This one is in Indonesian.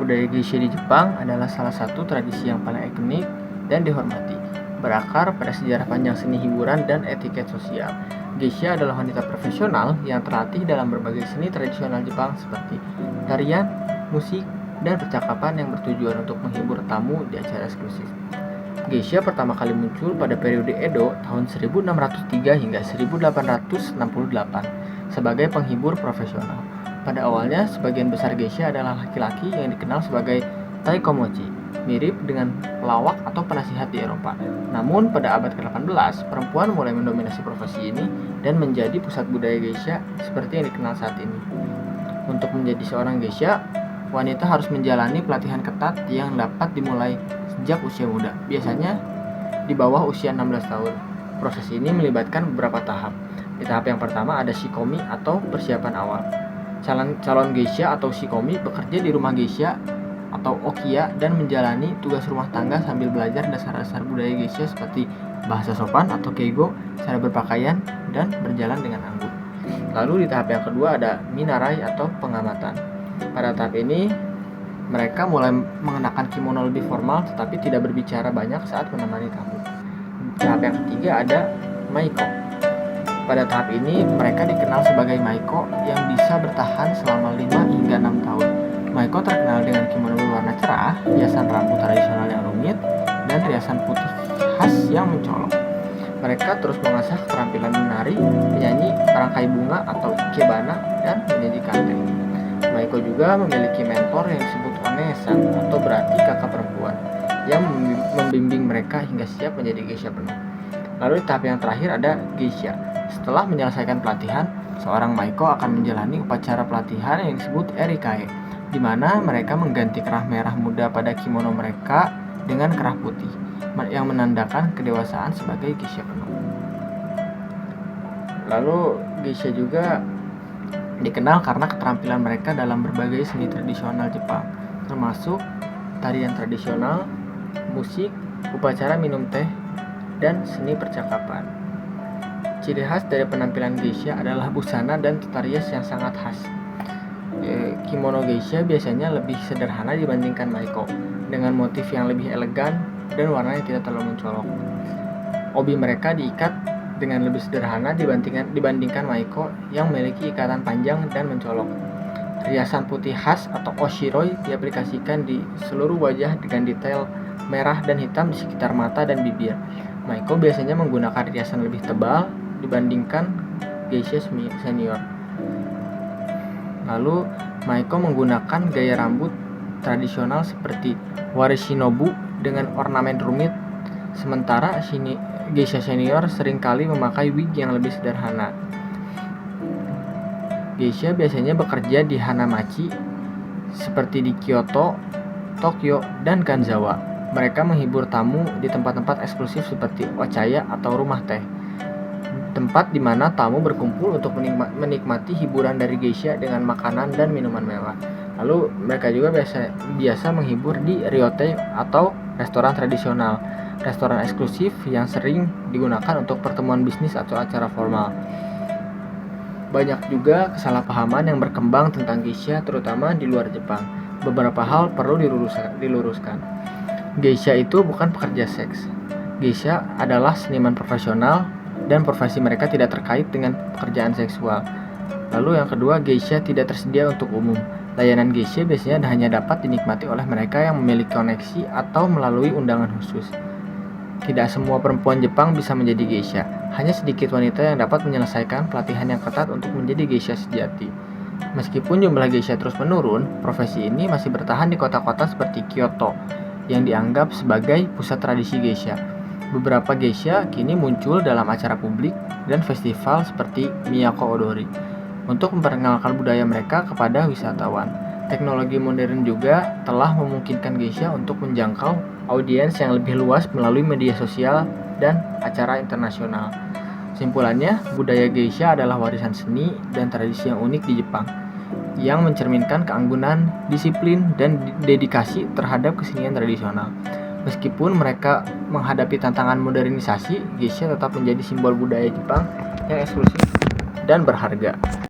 Budaya geisha di Jepang adalah salah satu tradisi yang paling ikonik dan dihormati, berakar pada sejarah panjang seni hiburan dan etiket sosial. Geisha adalah wanita profesional yang terlatih dalam berbagai seni tradisional Jepang seperti tarian, musik, dan percakapan yang bertujuan untuk menghibur tamu di acara eksklusif. Geisha pertama kali muncul pada periode Edo tahun 1603 hingga 1868 sebagai penghibur profesional. Pada awalnya, sebagian besar geisha adalah laki-laki yang dikenal sebagai taikomochi, mirip dengan pelawak atau penasihat di Eropa. Namun, pada abad ke-18, perempuan mulai mendominasi profesi ini dan menjadi pusat budaya geisha seperti yang dikenal saat ini. Untuk menjadi seorang geisha, wanita harus menjalani pelatihan ketat yang dapat dimulai sejak usia muda, biasanya di bawah usia 16 tahun. Proses ini melibatkan beberapa tahap. Di tahap yang pertama ada shikomi atau persiapan awal. Calon geisha atau shikomi bekerja di rumah geisha atau okiya dan menjalani tugas rumah tangga sambil belajar dasar-dasar budaya geisha seperti bahasa sopan atau keigo, cara berpakaian, dan berjalan dengan anggun. Lalu di tahap yang kedua ada minarai atau pengamatan. Pada tahap ini mereka mulai mengenakan kimono lebih formal tetapi tidak berbicara banyak saat menemani tamu. Di tahap yang ketiga ada maiko. Pada tahap ini, mereka dikenal sebagai maiko yang bisa bertahan selama 5 hingga 6 tahun. Maiko terkenal dengan kimono berwarna cerah, hiasan rambut tradisional yang rumit, dan riasan putih khas yang mencolok. Mereka terus mengasah keterampilan menari, menyanyi, merangkai bunga atau ikebana, dan menyajikan teh. Maiko juga memiliki mentor yang disebut onesan atau berarti kakak perempuan, yang membimbing mereka hingga siap menjadi geisha penuh. Lalu di tahap yang terakhir ada geisha. Setelah menyelesaikan pelatihan, seorang maiko akan menjalani upacara pelatihan yang disebut erikae, di mana mereka mengganti kerah merah muda pada kimono mereka dengan kerah putih, yang menandakan kedewasaan sebagai geisha penuh. Lalu geisha juga dikenal karena keterampilan mereka dalam berbagai seni tradisional Jepang, termasuk tarian tradisional, musik, upacara minum teh, dan seni percakapan. Ciri khas dari penampilan geisha adalah busana dan tata rias yang sangat khas. Kimono geisha biasanya lebih sederhana dibandingkan maiko, dengan motif yang lebih elegan dan warnanya tidak terlalu mencolok. Obi mereka diikat dengan lebih sederhana dibandingkan maiko yang memiliki ikatan panjang dan mencolok. Riasan putih khas atau oshiroi diaplikasikan di seluruh wajah dengan detail merah dan hitam di sekitar mata dan bibir. Maiko biasanya menggunakan riasan lebih tebal dibandingkan geisha senior. Lalu, maiko menggunakan gaya rambut tradisional seperti warishinobu dengan ornamen rumit, sementara geisha senior seringkali memakai wig yang lebih sederhana. Geisha biasanya bekerja di hanamachi seperti di Kyoto, Tokyo, dan Kanzawa. Mereka menghibur tamu di tempat-tempat eksklusif seperti ochaya atau rumah teh, tempat di mana tamu berkumpul untuk menikmati hiburan dari geisha dengan makanan dan minuman mewah. Lalu mereka juga biasa menghibur di ryotei atau restoran tradisional, restoran eksklusif yang sering digunakan untuk pertemuan bisnis atau acara formal. Banyak juga kesalahpahaman yang berkembang tentang geisha, terutama di luar Jepang. Beberapa hal perlu diluruskan. Geisha itu bukan pekerja seks. Geisha adalah seniman profesional dan profesi mereka tidak terkait dengan pekerjaan seksual. Lalu yang kedua, geisha tidak tersedia untuk umum. Layanan geisha biasanya hanya dapat dinikmati oleh mereka yang memiliki koneksi atau melalui undangan khusus. Tidak semua perempuan Jepang bisa menjadi geisha. Hanya sedikit wanita yang dapat menyelesaikan pelatihan yang ketat untuk menjadi geisha sejati. Meskipun jumlah geisha terus menurun, profesi ini masih bertahan di kota-kota seperti Kyoto, yang dianggap sebagai pusat tradisi geisha. Beberapa geisha kini muncul dalam acara publik dan festival seperti Miyako Odori untuk memperkenalkan budaya mereka kepada wisatawan. Teknologi modern juga telah memungkinkan geisha untuk menjangkau audiens yang lebih luas melalui media sosial dan acara internasional. Simpulannya, budaya geisha adalah warisan seni dan tradisi yang unik di Jepang, yang mencerminkan keanggunan, disiplin, dan dedikasi terhadap kesenian tradisional. Meskipun mereka menghadapi tantangan modernisasi, geisha tetap menjadi simbol budaya Jepang yang eksklusif dan berharga.